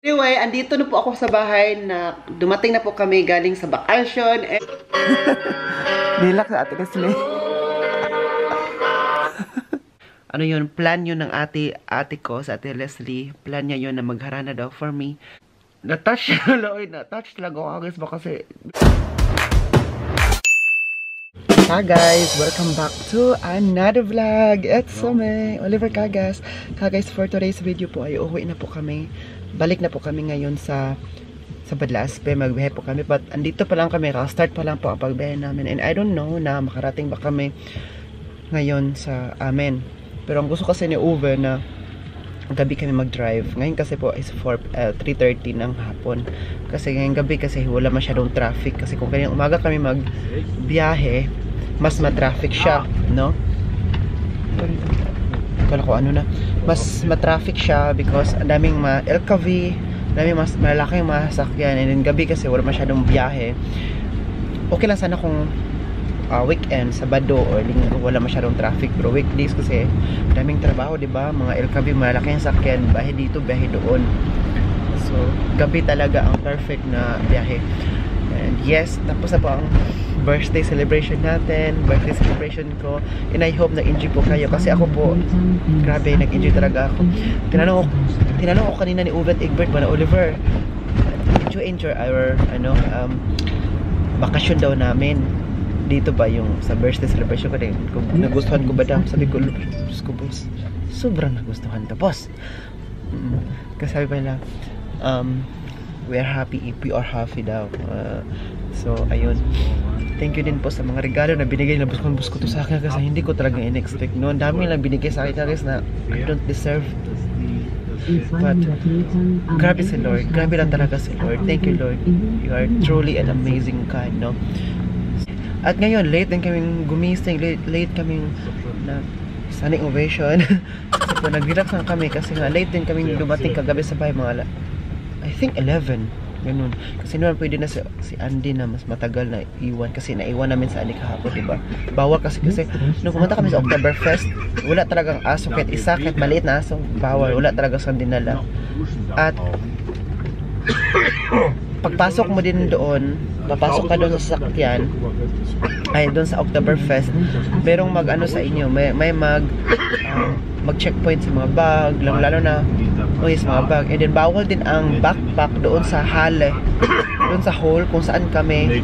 Anyway, andito na po ako sa bahay na dumating na po kami galing sa bakasyon. Nilak sa ate Leslie. Ano yun, plan yun ng ate ko, sa ate Leslie. Plan niya yun na magharana daw for me. Na-touch lang ako guys ba kasi... Hi guys! Welcome back to another vlog! It's me, Oliver Cagas. Guys, for today's video po ay uuwi na po kami. Balik na po kami ngayon sa Badlaspe. Magbihe po kami. But andito pa lang kami. Start pa lang po ang pagbihe namin. And I don't know na makarating ba kami ngayon sa amin. Pero ang gusto kasi ni Uwe na gabi kami mag-drive. Ngayon kasi po is 3:30 ng hapon. Kasi ngayong gabi kasi wala masyadong traffic. Kasi kung kanyang umaga kami magbiyahe, mas ma-traffic siya, no? Kala ko ano na. Mas ma-traffic siya because ang daming LKV, daming mas malaking masakyan. And then gabi kasi wala masyadong biyahe. Okay lang sana kung weekend, Sabado or Linggo wala masyadong traffic, pero weekdays kasi daming trabaho, 'di ba? Mga LKB, malaking sakyan, bahay dito, bahay doon. So, gabi talaga ang perfect na biyahe. And yes, tapos na po ang birthday celebration natin, birthday celebration ko. And I hope na-enjoy po kayo kasi ako po, grabe, nag-enjoy talaga ako. Tinanong ko kanina ni Uwe at Egbert ba na, Oliver, did you enjoy our bakasyon daw namin? Dito ba yung sa birthday celebration ko din, kung nagustuhan ko ba daw? Sabi ko, boss, sobrang nagustuhan to, boss. Kasi sabi pa nila, we are happy if we are happy daw. So ayun, thank you din po sa mga regalo na binigay na buskon-busko to sa akin kasi hindi ko talaga in-expect noon. Dami lang binigay sa akin guys na I don't deserve. But grabe si Lord, grabe lang talaga si Lord. Thank you, Lord, you are truly an amazing God, no? At ngayon, late din kaming gumising, late kaming na standing ovation. Kasi po, nag-relax lang kami kasi nga late din kaming dumating kagabi sa bahay, mga I think 11, ganun. Kasi naman pwede na si Andy na mas matagal na iwan kasi naiwan namin sa Andy kahapon, diba? Bawal kasi nung pumunta kami sa Oktoberfest, wala talagang aso, kahit isa, kahit maliit na aso, bawal, wala talaga sa dinala. At pagpasok mo din doon, papasok ka doon sa sasakyan, ay doon sa Oktoberfest, merong mag-ano sa inyo, may mag-checkpoint sa mga bag, lalo na yes, mga bag. And then bawal din ang backpack doon sa hall, doon sa hall kung saan kami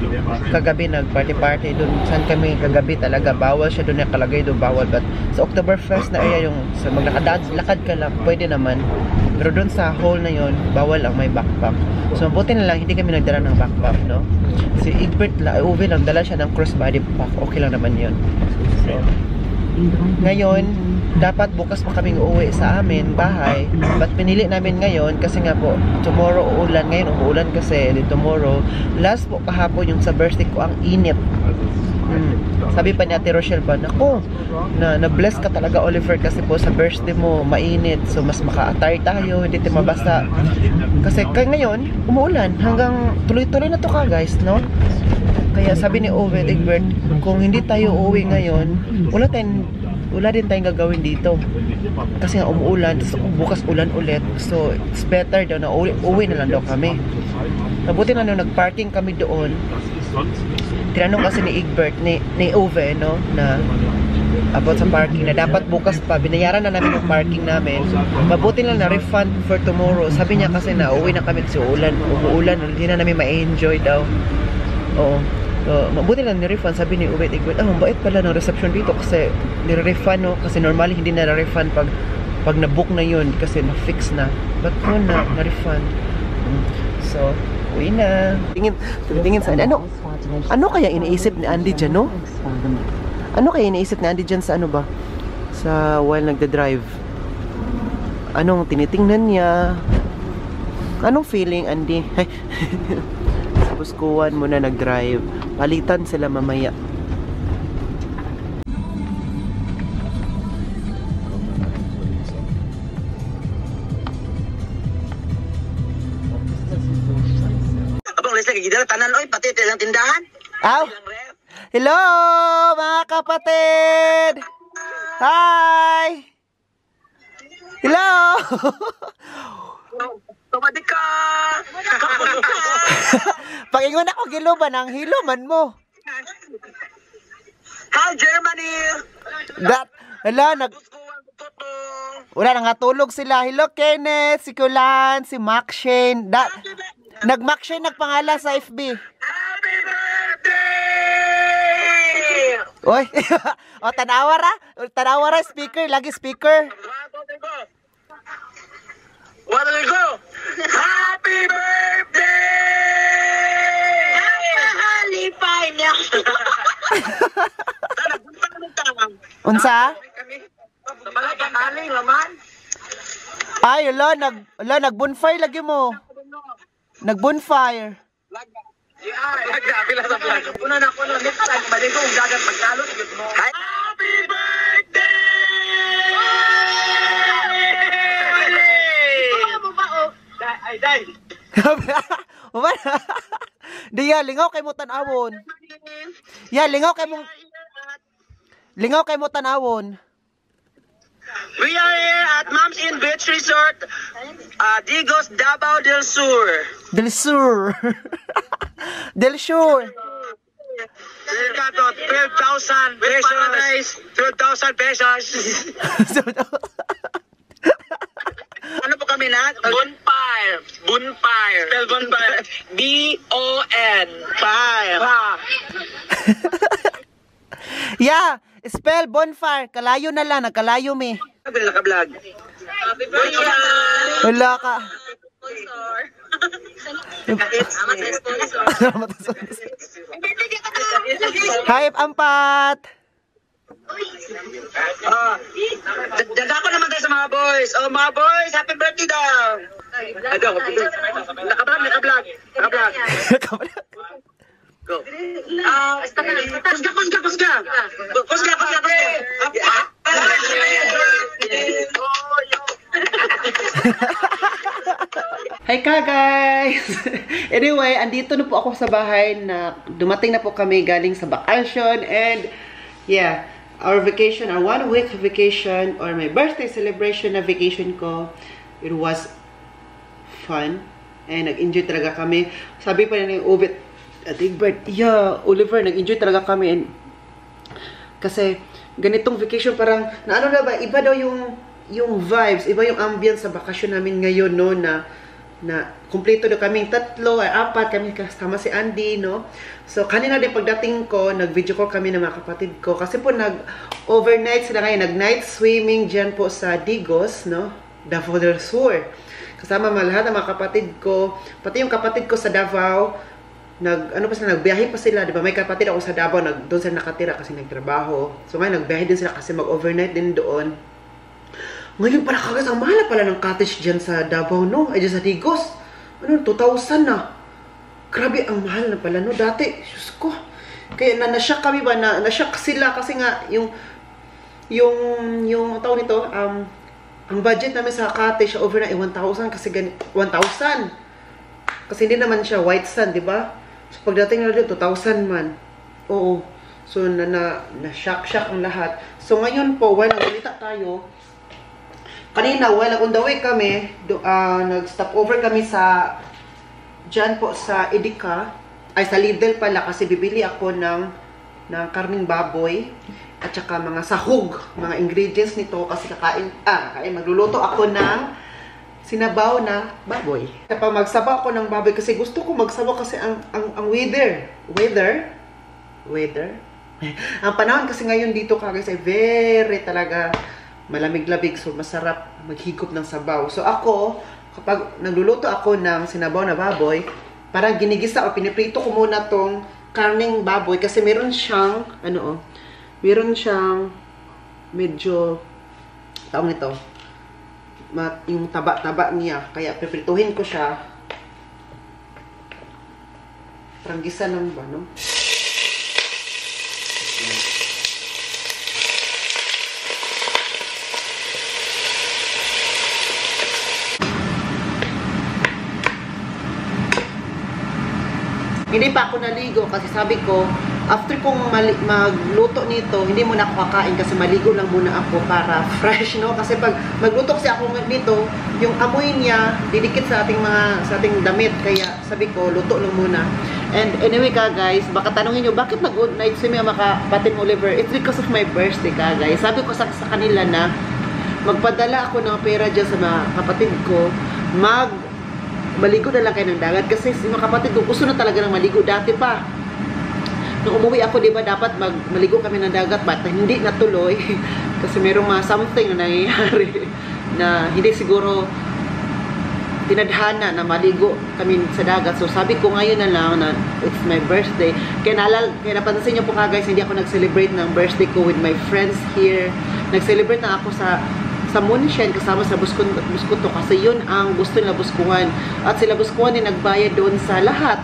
kagabi nag-party doon, saan kami kagabi talaga, bawal siya doon, nakalagay doon, bawal. But sa Oktoberfest na area, yung sa maglakad ka lang, pwede naman. Pero doon sa hall na yon, bawal ang may backpack. So mabuti na lang hindi kami nagdala ng backpack, no? Si Egbert Uwe nagdala siya ng crossbody pack, okay lang naman yon. So ngayon, dapat bukas pa kaming uuwi sa amin, bahay. But pinili namin ngayon kasi nga po, tomorrow uulan. Ngayon umuulan kasi, tomorrow. Last po kahapon yung sa birthday ko, ang init. Sabi pa ni Ate Rochelle ba, naku, na-bless ka talaga, Oliver, kasi po sa birthday mo, mainit. So mas maka-attire tayo, hindi tayo mabasa. Kasi ngayon, umuulan. Hanggang tuloy-tuloy na to ka guys, no? Kaya sabi ni Uwe at Egbert, kung hindi tayo uuwi ngayon, wala din tayong gagawin dito. Kasi nga umuulan, bukas ulan ulit. So, it's better daw na uwi na lang daw kami. Mabuti na nung nag-parking kami doon. Tinanong kasi ni Egbert, ni Uwe, no, na about sa parking, na dapat bukas pa. Binayaran na namin yung parking namin. Mabuti lang na refund for tomorrow. Sabi niya kasi na uwi na kami kasi umuulan, hindi na namin ma-enjoy daw. Oo. Mabuti lang ni-refund, sabi ni Uwe at Egbert, mabait pala ng reception dito kasi ni-refund, no? Kasi normally hindi na-refund pag na-book na yun kasi na-fix na. But noon na-refund. So, uwi na. Tingin sa ano kaya iniisip ni Andy dyan, no? Ano kaya iniisip ni Andy dyan sa ano ba? Sa while nagda-drive. Anong tinitingnan niya? Anong feeling, Andy? Buskuhan muna nag-drive. Palitan sila mamaya. Abang Leslie, kagidala tanan oy, pati ilang tindahan. Aw! Hello, mga kapatid! Hi! Hello! Tumadi ka! Pag-ingon ako giluban ang hiluman mo. Hi, Germany! Dat, hala, wala nang natulog sila. Hello, Kenneth, si Kulan, si Mac Shane. Nag-Mac Shane nagpangala sa FB. Happy birthday! Oy, o tanawara, speaker, lagi speaker. What do we go? Happy birthday! Halipay niya! Unsa? Napalagakaling naman. Ay, nag-bonfire lagi mo. Nag-bonfire. Una na ko no next time balik ko dagat magkalot gyud mo. Happy birthday! Mo ba o? Ay dai. Diya, lingaw kay mo tanawon. Ya, lingaw kay mo tanawon. We are here at Moms in Beach Resort, Digos, Davao del Sur. Del Sur. Del Sur. Circa 12,000 pesos. 12,000 pesos. Ano po kami na? Bonfire. Bonfire. Spell bonfire. B-O-N. Fire. Yeah, spell bonfire. Kalayo na lang, nagkalayo mi. Bila ka vlog. Happy birthday. Wala ka. Hi, Ampat. Daga ko naman tayo sa mga boys. Oh, mga boys, happy birthday daw. Naka-vlog. Go. Kusga. Hi ka guys! Anyway, andito na po ako sa bahay na dumating na po kami galing sa vacation and yeah, our vacation, our 1 week vacation or my birthday celebration na vacation ko, it was fun and nag-enjoy talaga kami. Sabi pa rin yung Oliver, nag-enjoy talaga kami and kasi ganitong vacation parang naano na ba, iba daw yung vibes, iba yung ambience sa bakasyon namin ngayon, no, na kumpleto na kaming 3 or 4 kami kasama si Andy, no. So kanina din pagdating ko, nag-video call kami ng mga kapatid ko kasi po nag-overnight sila ngayon, nag-night swimming dyan po sa Digos, no, Davao del Sur. Kasama lahat ng mga kapatid ko, pati yung kapatid ko sa Davao, nagbiyahe pa sila, di ba? May kapatid ako sa Davao, doon sila nakatira kasi nagtrabaho. So ngayon nagbiyahe din sila kasi mag-overnight din doon. Ngayon pala kagas, ang mahal pala ng cottage dyan sa Davao, no? Ay, dyan sa Digos. 2,000 na. Grabe, ang mahal na pala, no? Dati, Diyos ko. Kaya na-shock kami ba? Na-shock sila kasi nga, yung tawag nito, ang budget namin sa cottage, overnight, 1,000 kasi 1,000. Kasi hindi naman siya white sand, di ba? So, pagdating na dito, 2,000 man. Oo. So, na-shock ang lahat. So, ngayon po, while nagulita tayo, kanina, while on the way kami, nag-stop over kami dyan po sa Edeka, ay sa Lidl pala, kasi bibili ako ng karning baboy, at saka mga sahog, mga ingredients nito, kasi magluluto ako ng sinabaw na baboy. Kapag magsabaw ako ng baboy, kasi gusto ko magsabaw kasi ang weather, ang panahon kasi ngayon dito guys ay very talaga malamig-labig, so masarap maghigop ng sabaw. So ako, kapag nagluluto ako ng sinabaw na baboy, parang ginigisa o piniprito ko muna tong karning baboy kasi meron siyang, meron siyang medyo, taong nito, yung taba-taba niya. Kaya piprituhin ko siya. Parang gisa lang ba, no? Hindi pa ako naligo kasi sabi ko, after kong magluto nito, hindi muna ako kakain kasi maligo lang muna ako para fresh, no? Kasi pag magluto kasi ako nito, yung amoy niya didikit sa ating damit, kaya sabi ko luto lang muna. And anyway ka guys, baka tanungin nyo bakit nag-night swimming ang mga kapatid mo, Oliver? It's because of my birthday ka guys. Sabi ko sa kanila na magpadala ako ng pera dyan sa mga kapatid ko, maligo na lang kayo ng dagat kasi yung kapatid ko gusto na talaga ng maligo dati pa. Nung umuwi ako, di ba, dapat maligo kami ng dagat, but hindi natuloy kasi merong something na nangyayari na hindi siguro tinadhana na maligo kami sa dagat. So sabi ko ngayon na lang na it's my birthday. Kaya napansin niyo po ka guys, hindi ako nag-celebrate ng birthday ko with my friends here. Nag-celebrate na ako sa Moonshine kasama sa Buskuto kasi yun ang gusto nila Buskuhan. At sila Buskuhan din nagbayad doon sa lahat.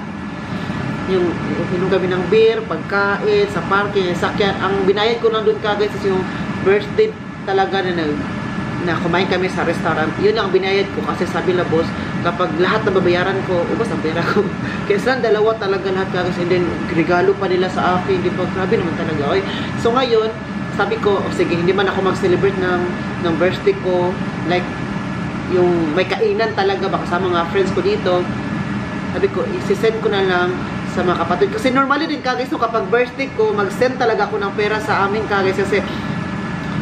Yung kami ng beer, pagkain, sa parking, sakyan. Ang binayad ko lang doon kagad is yung birthday talaga na kumain kami sa restaurant. Yun ang binayad ko kasi sabi la boss, kapag lahat na babayaran ko, ubos ang pera ko. Kaya silang dalawa talaga lahat kagad. And then, regalo pa nila sa akin. Di ba? Grabe naman talaga. Okay. So ngayon, sabi ko, oh, sige, hindi man ako mag-celebrate ng birthday ko. Like, yung may kainan talaga baka sa mga friends ko dito. Sabi ko, isi-send ko na lang sa mga kapatid. Kasi normally din kagais, no, kapag birthday ko, mag-send talaga ako ng pera sa amin kagais. Kasi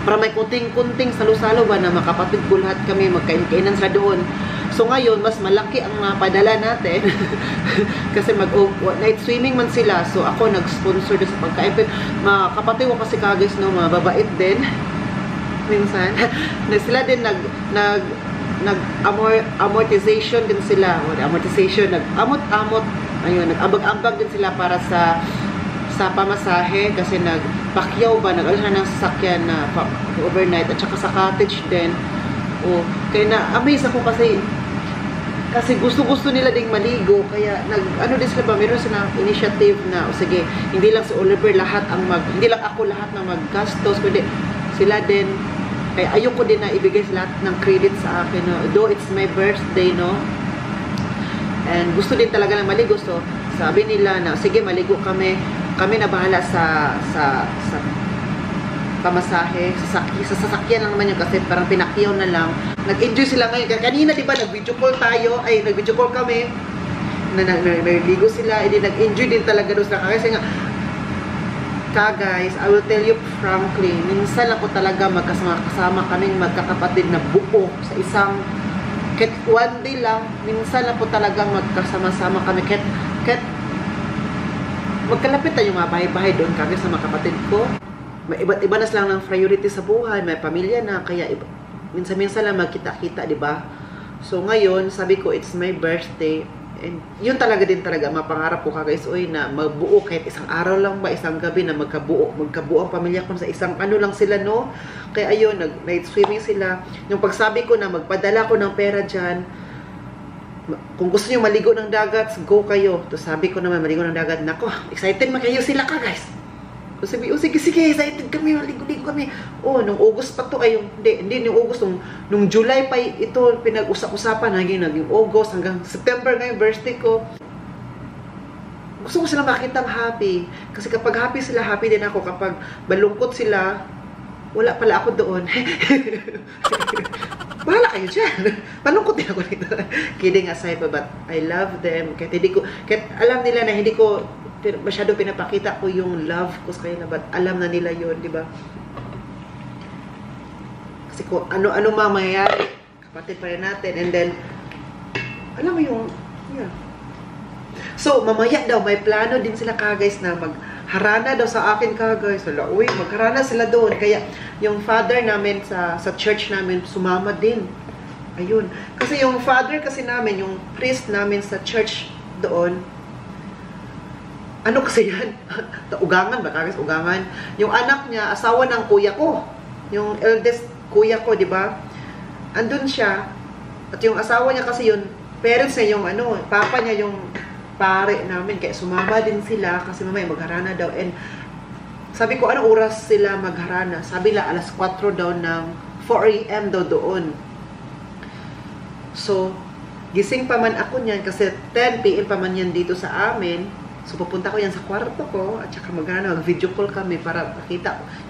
para may kunting-kunting salo-salo ba na mga kapatid ko lahat kami magkain-kainan sa doon. So ngayon, mas malaki ang padala natin. Kasi night swimming man sila. So ako nag-sponsor doon sa pagkain. Mga kapatid ko kasi kagais, no, mga babait din. Minsan. Sila din amortization din sila. Amortization, nag-amot-amot. Ayun, nag-ambag-ambag din sila para sa pamasahe kasi nagpakyaw ba, nag-alas na ng sasakyan na overnight at saka sa cottage din. O, kaya na-amaze ako kasi gusto nila ding maligo, kaya ano din sila ba, meron silang initiative na, o sige, hindi lang si Oliver lahat hindi lang ako lahat ng maggastos, kundi sila din, kaya ayoko din na ibigay lahat ng credit sa akin, no? Though it's my birthday, no? And gusto din talaga ng maligo. So, sabi nila na, sige, maligo kami. Kami na bahala sa pamasahe. Sa sasakyan lang naman yun kasi parang pinakyaw na lang. Nag-enjoy sila ngayon. Kanina, di ba, nag-video call tayo. Ay, nag-video call kami. Naligo sila. Hindi, nag-enjoy din talaga doon sila. Kasi nga, guys, I will tell you frankly, minsan ako talaga magkasama kaming magkakapatid na buo sa isang kahit one day lang, minsan na po talagang magkasama-sama kami. Kahit magkalapit tayo mga bahay-bahay doon kami sa mga kapatid ko. May iba na silang ng priority sa buhay, may pamilya na, kaya minsan-minsan lang magkita-kita, di ba? So ngayon, sabi ko, it's my birthday. And yun talaga din talaga, mapangarap ko guys, oy, na magbuo kahit isang araw lang ba, isang gabi na magkabuo ang pamilya ko sa isang ano lang sila, no? Kaya ayun, night swimming sila. Yung pagsabi ko na magpadala ko ng pera dyan, kung gusto nyo maligo ng dagat, go kayo. To sabi ko naman, maligo ng dagat, nako, excited man kayo sila ka guys. O sige, excited kami, maligo-ligo kami. Oh, nung August pa to, hindi nung August, nung July pa ito, pinag-usap-usapan, naging August, hanggang September ngayon, birthday ko. Gusto ko sila makita happy. Kasi kapag happy sila, happy din ako. Kapag malungkot sila, wala pala ako doon. Bahala kayo dyan. Malungkot din ako dito. Kidding aside, but I love them. Kahit alam nila na hindi ko masyado pinapakita ko yung love ko sa kanila, but alam na nila yun, di ba? Kasi kung ano-ano mangyayari, kapatid pa rin natin, and then alam mo yung yeah. So mamaya daw may plano din sila guys na magharana daw sa akin guys. Uy, magharana sila doon, kaya yung father namin sa church namin sumama din. Ayun, kasi yung father kasi namin, yung priest namin sa church doon, ano kasi yan? Ugangan ba? Kagas ugangan. Yung anak niya, asawa ng kuya ko. Yung eldest kuya ko, di ba? Andun siya. At yung asawa niya kasi yun, parents niya yung papa niya yung pare namin. Kaya sumama din sila kasi mamaya magharana daw. And sabi ko, anong oras sila magharana? Sabi la, alas 4 daw ng 4 AM daw doon. So, gising pa man ako niyan kasi 10 PM pa man yan dito sa amin. So pupunta ko yan sa kwarto ko at saka mag-video call kami para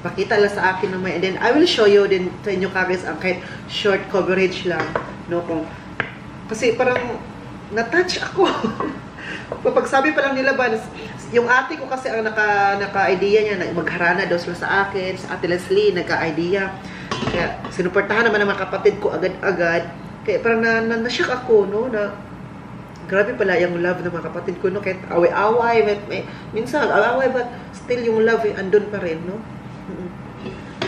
pakita lang sa akin ng may, and then I will show you din sa inyo guys ang kahit short coverage lang, no, kung kasi parang na-touch ako. Kapag sabi pa lang nila ba, yung ate ko kasi ang naka-idea niya na magharana daw sila sa akin, sa ate Leslie nagka-idea. Kaya sinuportahan naman ng mga kapatid ko agad-agad. Kaya parang na-shock ako, no, na grabe pala yung love ng mga kapatid ko, no? Kahit away-away, minsan away, but still yung love andun pa rin, no?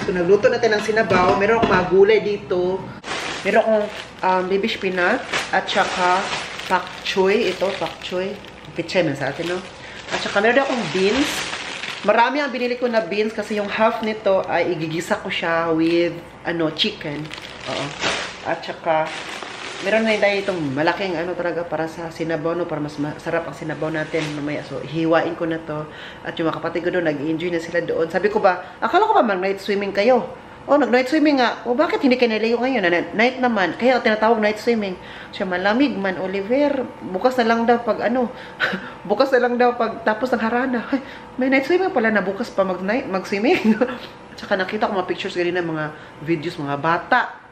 So, nagluto natin ng sinabaw. Meron akong mga gulay dito. Meron akong baby spinach at saka pak choy. Ito, pak choy. Pichay man sa atin, no? At saka meron akong beans. Marami ang binili ko na beans kasi yung half nito ay igigisa ko siya with, chicken. Oo. At saka meron na tayo itong malaking talaga para sa sinabaw, no? Para mas masarap ang sinabaw natin mamaya. So, hiwain ko na to. At yung mga kapatid ko doon, nag-enjoy na sila doon. Sabi ko ba, akala ko ba mag-night swimming kayo? Oh, nag-night swimming nga. Oh, bakit hindi kayo nalayo ngayon? Night naman. Kaya tinatawag night swimming. Siya, malamig man, Oliver. Bukas na lang daw pag bukas na lang daw pag tapos ng harana. Ay, may night swimming pala na bukas pa mag-swimming. At saka nakita ko mga pictures ganyan ng mga videos, mga bata.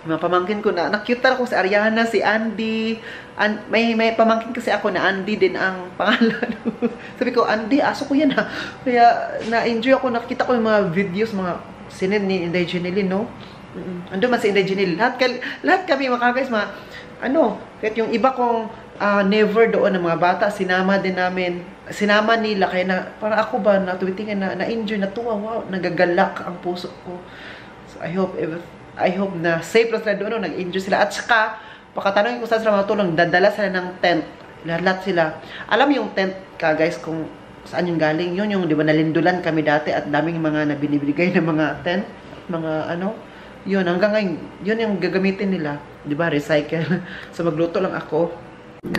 Mga pamangkin ko na, na-cute ako si Ariana, si Andy. May pamangkin kasi ako na Andy din ang pangalan. Sabi ko, Andy, aso ko yan ha. Kaya na-enjoy ako, nakita ko yung mga videos, mga sinend ni Inday Janelle, no? Ando man si Inday Janelle. Lahat kami mga guys, kahit yung iba kong never doon ng mga bata, sinama nila, kaya para ako ba, natuwitingan na-enjoy, natuwa, wow, nagagalak ang puso ko. So, I hope na safe lang sila doon, nag-enjoy sila. At saka, pagkatanongin ko saan sila matulong, dadala sila ng tent. Lahat sila. Alam yung tent ka, guys, kung saan yung galing. Yun yung, di ba, nalindulan kami dati at daming mga nabinibigay ng mga tent. Mga yun, hanggang ngayon, yun yung gagamitin nila. Di ba, recycle. So, magluto lang ako.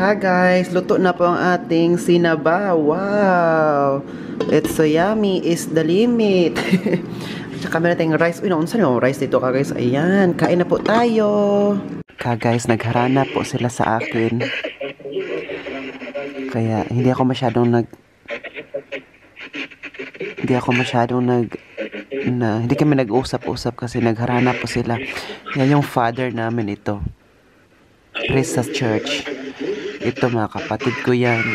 Guys, luto na po ang ating sinabaw. Wow! It's so yummy. Is the limit. Tsaka meron tayong rice. Uy, naunsan yung rice dito, guys. Ayan, kain na po tayo. Guys, nagharana po sila sa akin. Kaya, hindi kami nag-usap-usap kasi nagharana po sila. Yan yung father namin ito. Praise sa church. Ito mga kapatid ko yan.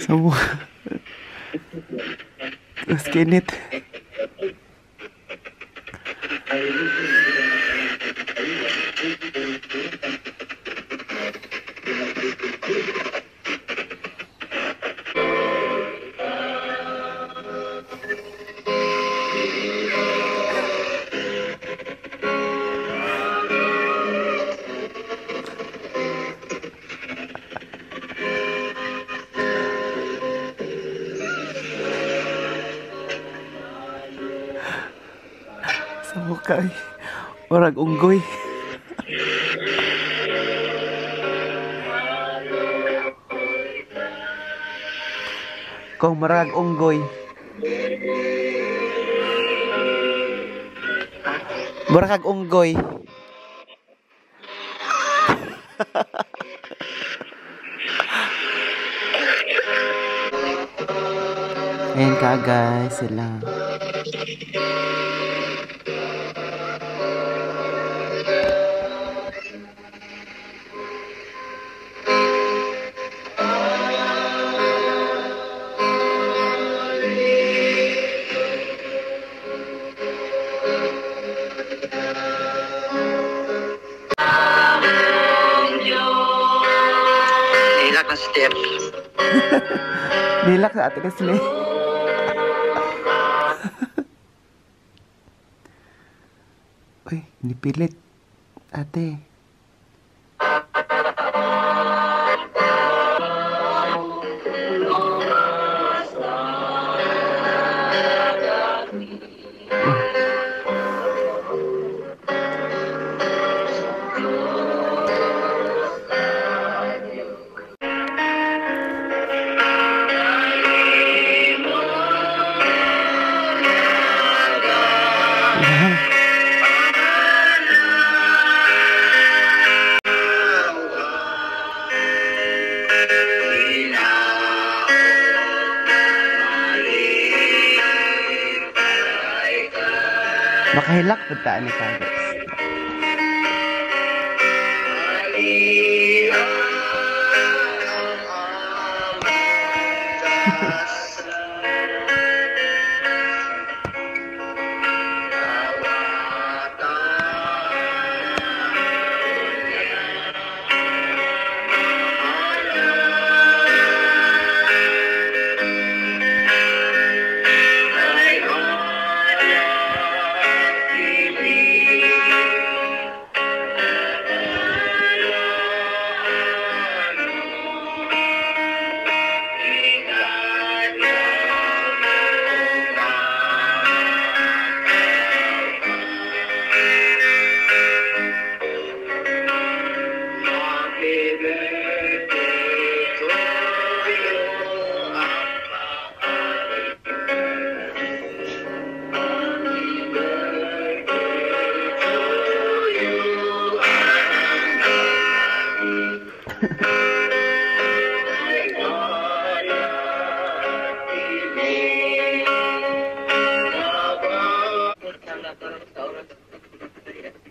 So, skinit. Sa mukha ay orag unggoy. Kung marag unggoy. Marag unggoy. Ayan ka guys, sila. Nilak na step. Nilak sa ate Leslie. Uy, nipilit. Ate. Makahilak po taan ni guys.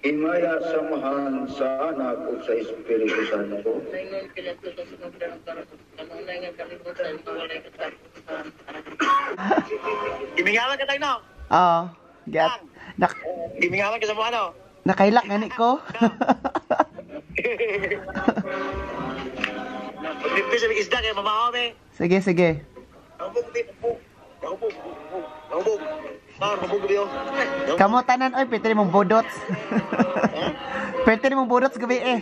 Himaya samahan sa anak o sa Espiritu Santo. Gimingawan ka tayo, no? Oo. Get. Gimingawan ka sa mga, ano? Nakailak gani ko. Pagdipis sa isda, kaya mamahome. Sige, sige. Nakubog, nakubog. Nakubog. Nakubog. Nakubog, biyo. Kamu tanan oy, pwede mong budots. Pwede mong budots gabi eh.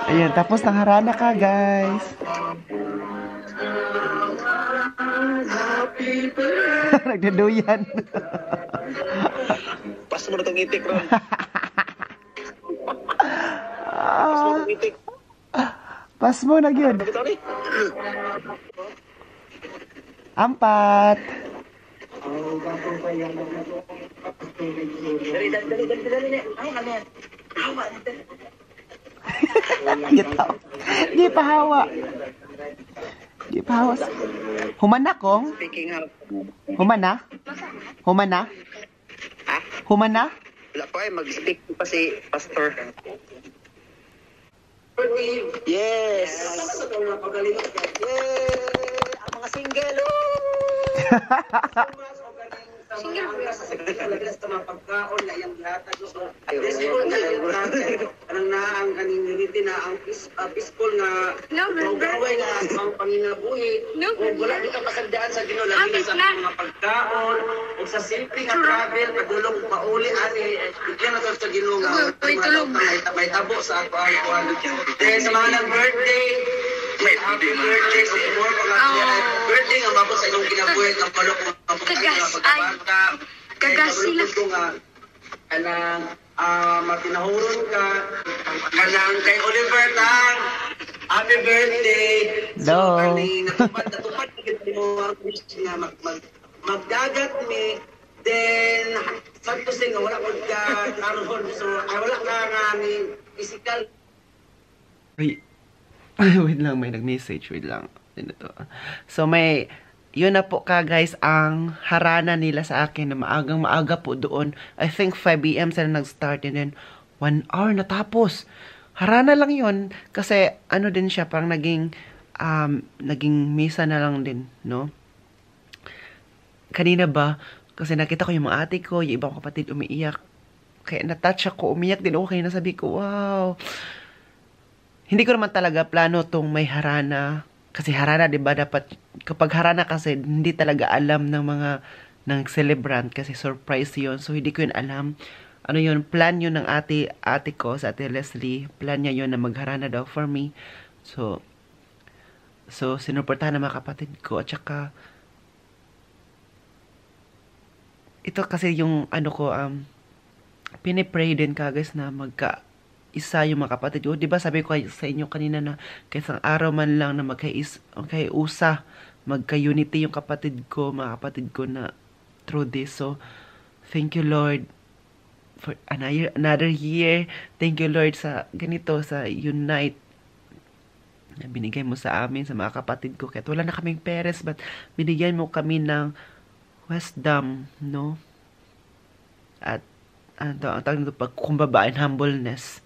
Ayun, tapos nang harana ka, guys. Nagdaduyan. Pas mo na itong itik, Ron. Pas mo itong itik. Pas mo na yun. Bakit ako, Ampat. Dali. Ay, ano yan? Gitaw. Di pahawa. Di pahawa. Humana kong? Speaking of... Humana? Humana? Ha? Humana? Wala pa mag-speak pa si Pastor. Yes! Yay! Ang mga single! Anong na ang kaniniliti na ang peaceful nga gaway nga ang panginabuhi kung wala dito pasagdaan sa Ginoo labi na sa mga pagkaon o sa simple nga travel padulong pauli ani bigyan na to sa Ginoo nga may tabo sa ato ang kuan then sa mga nag-birthday may happy birthday sa more mga birthday nga mabot sa inyong kinabuhi ng palok pagkabata Kagasila. Kanang matinahuron ka kanang kay Oliver tang happy birthday Hello. natupad mo ang wish nga magdagat mi then sakto sing wala ko ka karon so wala na nga ni physical. Wait. Wait lang, may nag-message. Wait lang. So, yun na po ka guys, ang harana nila sa akin na maaga po doon. I think 5 AM sila nag-start and then 1 hour natapos. Harana lang yun kasi ano din siya, parang naging misa na lang din, no? Kanina ba, kasi nakita ko yung mga ate ko, yung ibang kapatid umiiyak. Kaya natouch ako, umiyak din ako, kaya nasabi ko, wow. Hindi ko naman talaga plano tong may harana. Kasi harana, di ba, dapat, kapag harana kasi, hindi talaga alam ng mga, ng celebrant, kasi surprise yun. So, hindi ko yun alam. Ano yun, plan yun ng ate ko, sa ate Leslie. Plan niya yun na magharana daw for me. So, sinuportahan ng mga kapatid ko. At saka, ito kasi yung, ano ko, pinipray din ka, guys, na isa yung mga kapatid ko. Diba sabi ko sa inyo kanina na kaisang araw man lang na magkaiusa, magka-unity yung kapatid ko, mga kapatid ko na through this. So, thank you Lord for another year. Thank you Lord sa ganito, sa Unite na binigay mo sa amin, sa mga kapatid ko. Kahit wala na kaming parents, but binigyan mo kami ng wisdom, no? At ang tawag nito, pagkumbaba and humbleness.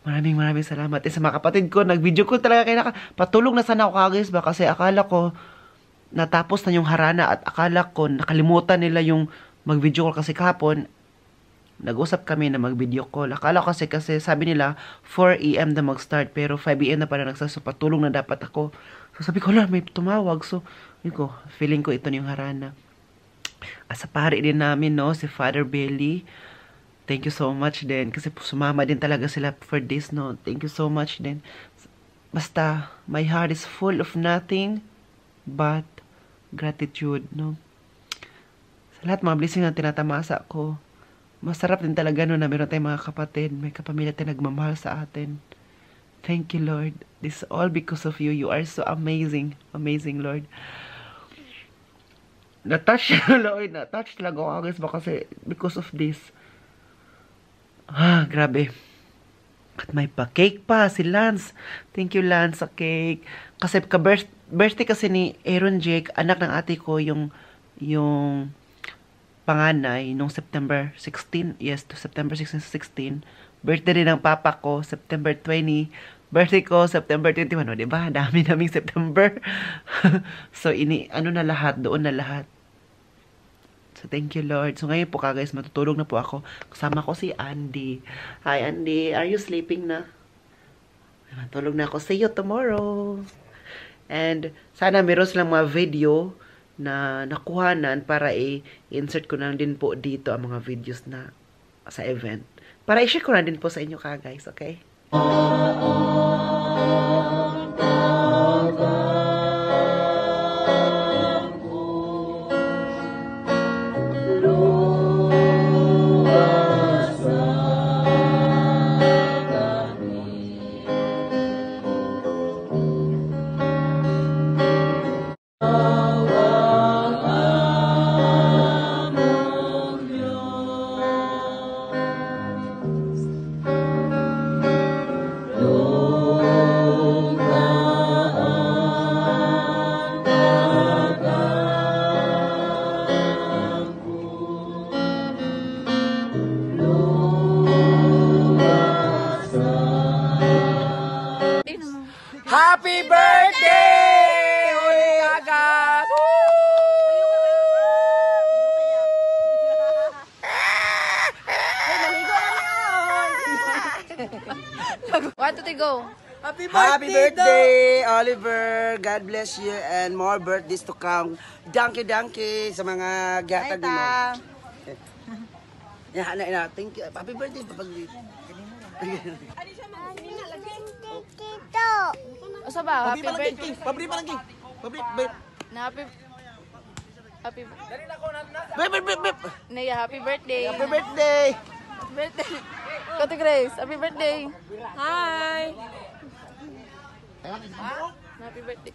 Maraming salamat. Sa mga kapatid ko, nag-video ko talaga kayo patulong na sana ako kagis ba? Kasi akala ko natapos na yung harana at akala ko nakalimutan nila yung mag-video call kasi kahapon nag-usap kami na mag-video call. Akala ko kasi sabi nila 4 AM na mag-start pero 5 AM na pala nagsaso patulong na dapat ako. So sabi ko lang may tumawag. So yun ko, feeling ko ito na yung harana. Sa pari din namin, no, si Father Billy. Thank you so much din. Kasi sumama din talaga sila for this, no. Thank you so much din. Basta, my heart is full of nothing but gratitude, no. Sa lahat mga blessing na tinatamasa ko, masarap din talaga, no, na meron tayong mga kapatid, may kapamilya tayong nagmamahal sa atin. Thank you, Lord. This is all because of you. You are so amazing. Amazing, Lord. Na-touch, Lord. Na-touch talaga ako, guys, ba kasi because of this. Grabe. At may pa-cake pa si Lance. Thank you, Lance, sa cake. Kasi birthday kasi ni Aaron Jake, anak ng ate ko, yung panganay, nung September 16. Yes, to September 16. Birthday din ng papa ko, September 20. Birthday ko, September 21. O, diba? Dami-daming September. So, ano na lahat, doon na lahat. So, thank you, Lord. So, ngayon po guys, matutulog na po ako. Kasama ko si Andy. Hi, Andy. Are you sleeping na? Matulog na ako. See you tomorrow. And, sana meron silang mga video na nakuhanan para i-insert ko na din po dito ang mga videos na sa event. Para i-share ko na din po sa inyo guys, okay? Happy birthday! Uli Kagas! One, two, three, go. Happy birthday, Oliver! God bless you and more birthdays to come. Donkey sa mga gatag mo. Yan, thank you. Happy birthday, papaglit. Usa ba? Happy birthday. Pabri pa lang, King. Pabri. Happy Bip. Naya, happy birthday. Happy birthday. Birthday. Kote Grace, happy birthday. Hi. Happy birthday.